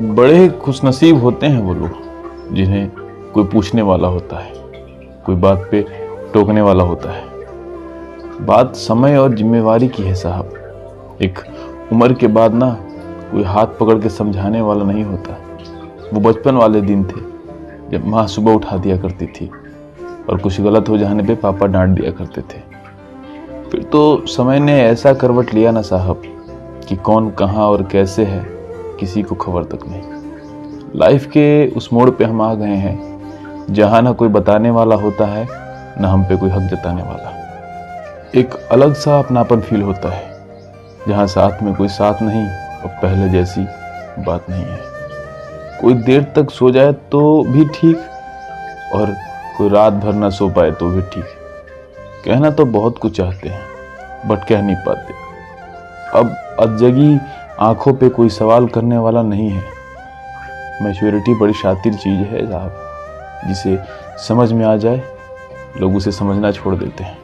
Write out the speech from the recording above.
बड़े खुशनसीब होते हैं वो लोग जिन्हें कोई पूछने वाला होता है, कोई बात पे टोकने वाला होता है। बात समय और जिम्मेवारी की है साहब। एक उम्र के बाद ना कोई हाथ पकड़ के समझाने वाला नहीं होता। वो बचपन वाले दिन थे जब माँ सुबह उठा दिया करती थी और कुछ गलत हो जाने पे पापा डांट दिया करते थे। फिर तो समय ने ऐसा करवट लिया ना साहब कि कौन कहाँ और कैसे है किसी को खबर तक नहीं। लाइफ के उस मोड़ पे हम आ गए हैं जहाँ ना कोई बताने वाला होता है ना हम पे कोई हक जताने वाला। एक अलग सा अपनापन फील होता है जहाँ साथ में कोई साथ नहीं और पहले जैसी बात नहीं है। कोई देर तक सो जाए तो भी ठीक और कोई रात भर ना सो पाए तो भी ठीक। कहना तो बहुत कुछ चाहते हैं बट कह नहीं पाते। अब अधजगी आंखों पे कोई सवाल करने वाला नहीं है। मैच्योरिटी बड़ी शातिर चीज़ है साहब, जिसे समझ में आ जाए लोग उसे समझना छोड़ देते हैं।